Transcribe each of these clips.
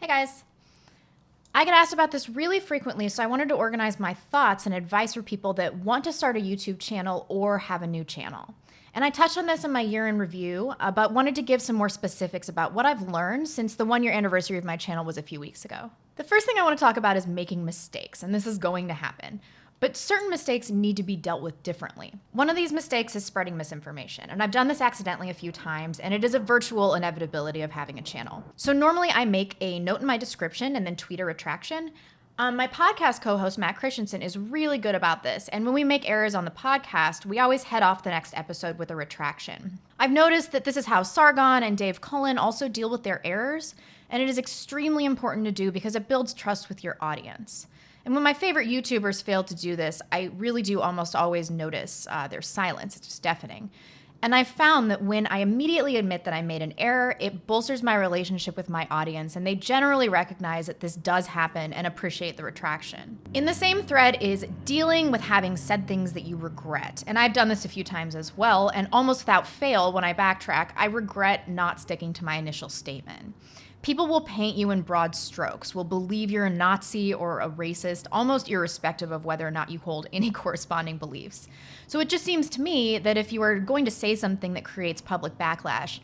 Hey guys. I get asked about this really frequently, so I wanted to organize my thoughts and advice for people that want to start a YouTube channel or have a new channel. And I touched on this in my year in review, but wanted to give some more specifics about what I've learned since the 1-year anniversary of my channel was a few weeks ago. The first thing I want to talk about is making mistakes, and this is going to happen. But certain mistakes need to be dealt with differently. One of these mistakes is spreading misinformation, and I've done this accidentally a few times, and it is a virtual inevitability of having a channel. So normally I make a note in my description and then tweet a retraction. My podcast co-host, Matt Christensen, is really good about this, and when we make errors on the podcast, we always head off the next episode with a retraction. I've noticed that this is how Sargon and Dave Cullen also deal with their errors, and it is extremely important to do because it builds trust with your audience. And when my favorite YouTubers fail to do this, I really do almost always notice their silence. It's just deafening. And I've found that when I immediately admit that I made an error, it bolsters my relationship with my audience, and they generally recognize that this does happen and appreciate the retraction. In the same thread is dealing with having said things that you regret. And I've done this a few times as well, and almost without fail, when I backtrack, I regret not sticking to my initial statement. People will paint you in broad strokes, will believe you're a Nazi or a racist, almost irrespective of whether or not you hold any corresponding beliefs. So it just seems to me that if you are going to say something that creates public backlash,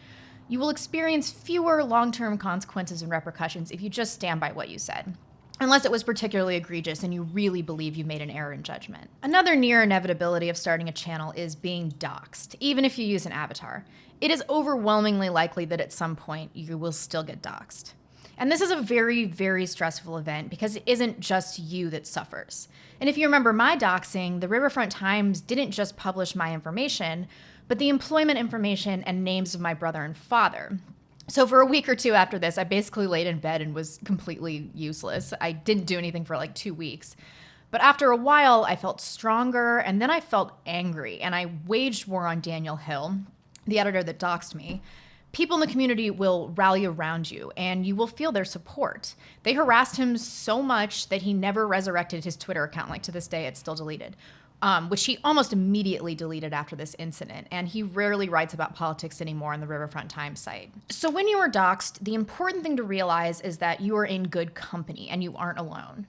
you will experience fewer long-term consequences and repercussions if you just stand by what you said. Unless it was particularly egregious and you really believe you made an error in judgment. Another near inevitability of starting a channel is being doxxed, even if you use an avatar. It is overwhelmingly likely that at some point you will still get doxxed. And this is a very, very stressful event because it isn't just you that suffers. And if you remember my doxing, the Riverfront Times didn't just publish my information, but the employment information and names of my brother and father. So for a week or two after this, I basically laid in bed and was completely useless. I didn't do anything for like 2 weeks. But after a while, I felt stronger, and then I felt angry, and I waged war on Daniel Hill, the editor that doxed me. People in the community will rally around you, and you will feel their support. They harassed him so much that he never resurrected his Twitter account. Like to this day, it's still deleted. Which he almost immediately deleted after this incident, and he rarely writes about politics anymore on the Riverfront Times site. So when you are doxxed, the important thing to realize is that you are in good company and you aren't alone.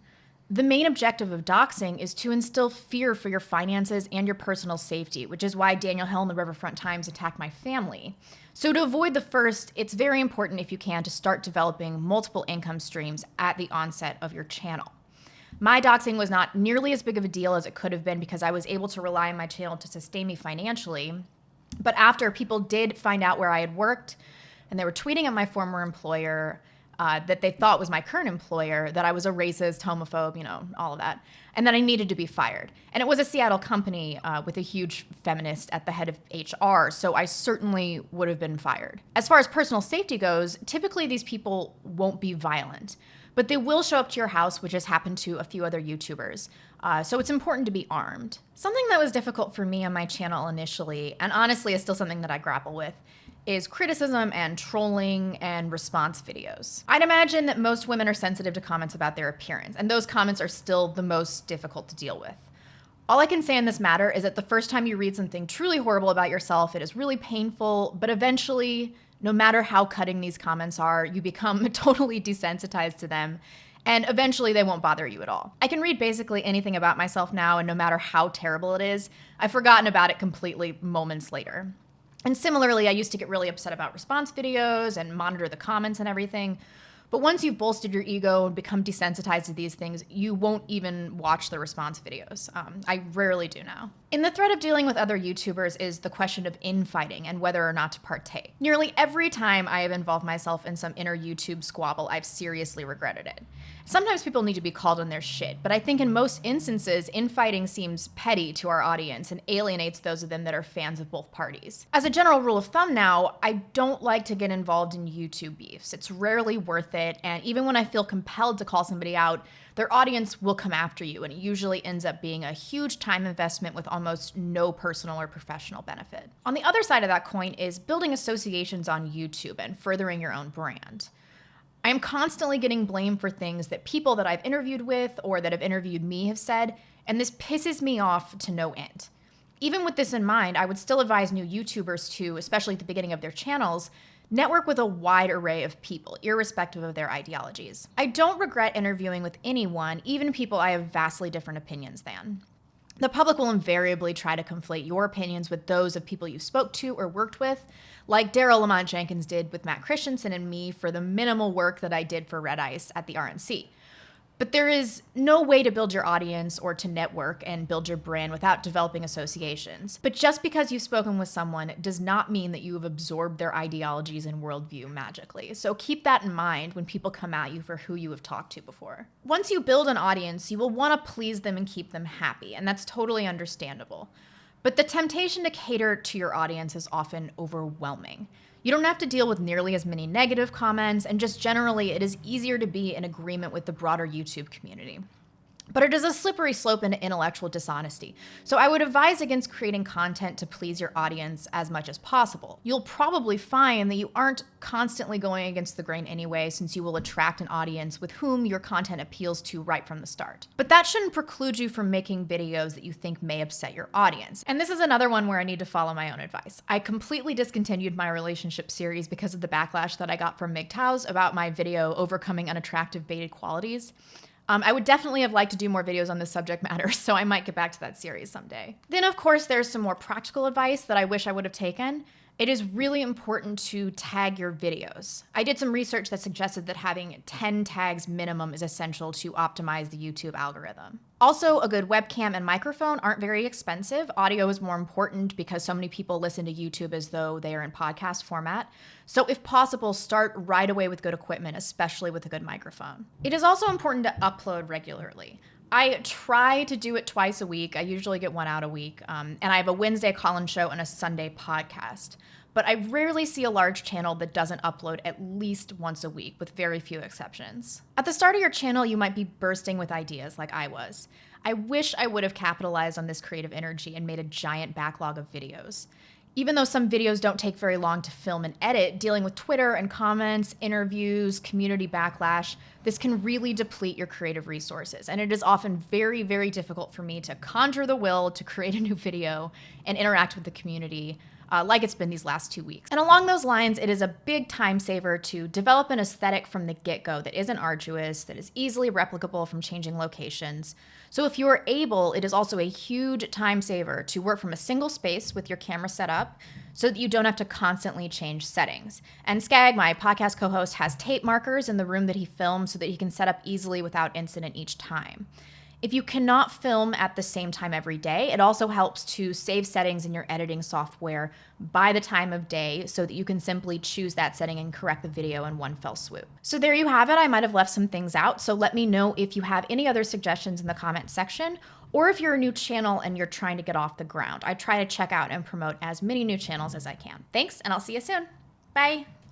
The main objective of doxing is to instill fear for your finances and your personal safety, which is why Daniel Hill and the Riverfront Times attacked my family. So to avoid the first, it's very important if you can to start developing multiple income streams at the onset of your channel. My doxing was not nearly as big of a deal as it could have been because I was able to rely on my channel to sustain me financially. But after people did find out where I had worked, and they were tweeting at my former employer that they thought was my current employer, that I was a racist, homophobe, all of that, and that I needed to be fired. And it was a Seattle company with a huge feminist at the head of HR, so I certainly would have been fired. As far as personal safety goes, typically these people won't be violent, but they will show up to your house, which has happened to a few other YouTubers. So it's important to be armed. Something that was difficult for me on my channel initially, and honestly is still something that I grapple with, is criticism and trolling and response videos. I'd imagine that most women are sensitive to comments about their appearance, and those comments are still the most difficult to deal with. All I can say in this matter is that the first time you read something truly horrible about yourself, it is really painful, but eventually, no matter how cutting these comments are, you become totally desensitized to them, and eventually they won't bother you at all. I can read basically anything about myself now, and no matter how terrible it is, I've forgotten about it completely moments later. And similarly, I used to get really upset about response videos and monitor the comments and everything. But once you've bolstered your ego and become desensitized to these things, you won't even watch the response videos. I rarely do now. In the thread of dealing with other YouTubers is the question of infighting and whether or not to partake. Nearly every time I have involved myself in some inner YouTube squabble, I've seriously regretted it. Sometimes people need to be called on their shit, but I think in most instances, infighting seems petty to our audience and alienates those of them that are fans of both parties. As a general rule of thumb now, I don't like to get involved in YouTube beefs. It's rarely worth it, and even when I feel compelled to call somebody out, their audience will come after you, and it usually ends up being a huge time investment with almost no personal or professional benefit. On the other side of that coin is building associations on YouTube and furthering your own brand. I am constantly getting blamed for things that people that I've interviewed with or that have interviewed me have said, and this pisses me off to no end. Even with this in mind, I would still advise new YouTubers to, especially at the beginning of their channels, Network with a wide array of people, irrespective of their ideologies. I don't regret interviewing with anyone, even people I have vastly different opinions than. The public will invariably try to conflate your opinions with those of people you spoke to or worked with, like Daryl Lamont Jenkins did with Matt Christensen and me for the minimal work that I did for Red Ice at the RNC. But there is no way to build your audience or to network and build your brand without developing associations. But just because you've spoken with someone does not mean that you have absorbed their ideologies and worldview magically. So keep that in mind when people come at you for who you have talked to before. Once you build an audience, you will want to please them and keep them happy, and that's totally understandable. But the temptation to cater to your audience is often overwhelming. You don't have to deal with nearly as many negative comments, and just generally, it is easier to be in agreement with the broader YouTube community. But it is a slippery slope into intellectual dishonesty, so I would advise against creating content to please your audience as much as possible. You'll probably find that you aren't constantly going against the grain anyway, since you will attract an audience with whom your content appeals to right from the start. But that shouldn't preclude you from making videos that you think may upset your audience. And this is another one where I need to follow my own advice. I completely discontinued my relationship series because of the backlash that I got from MGTOWs about my video overcoming unattractive baited qualities. I would definitely have liked to do more videos on this subject matter, so I might get back to that series someday. Then, of course, there's some more practical advice that I wish I would have taken. It is really important to tag your videos. I did some research that suggested that having 10 tags minimum is essential to optimize the YouTube algorithm. Also, a good webcam and microphone aren't very expensive. Audio is more important because so many people listen to YouTube as though they are in podcast format. So if possible, start right away with good equipment, especially with a good microphone. It is also important to upload regularly. I try to do it twice a week. I usually get one out a week. And I have a Wednesday call-in show and a Sunday podcast. But I rarely see a large channel that doesn't upload at least once a week, with very few exceptions. At the start of your channel, you might be bursting with ideas like I was. I wish I would have capitalized on this creative energy and made a giant backlog of videos. Even though some videos don't take very long to film and edit, dealing with Twitter and comments, interviews, community backlash, this can really deplete your creative resources. And it is often very, very difficult for me to conjure the will to create a new video and interact with the community like it's been these last 2 weeks. And along those lines, it is a big time saver to develop an aesthetic from the get-go that isn't arduous, that is easily replicable from changing locations. So if you are able, it is also a huge time saver to work from a single space with your camera set up so that you don't have to constantly change settings. And Skag, my podcast co-host, has tape markers in the room that he films so that he can set up easily without incident each time. If you cannot film at the same time every day, it also helps to save settings in your editing software by the time of day so that you can simply choose that setting and correct the video in one fell swoop. So there you have it. I might have left some things out, so let me know if you have any other suggestions in the comment section, or if you're a new channel and you're trying to get off the ground. I try to check out and promote as many new channels as I can. Thanks, and I'll see you soon. Bye.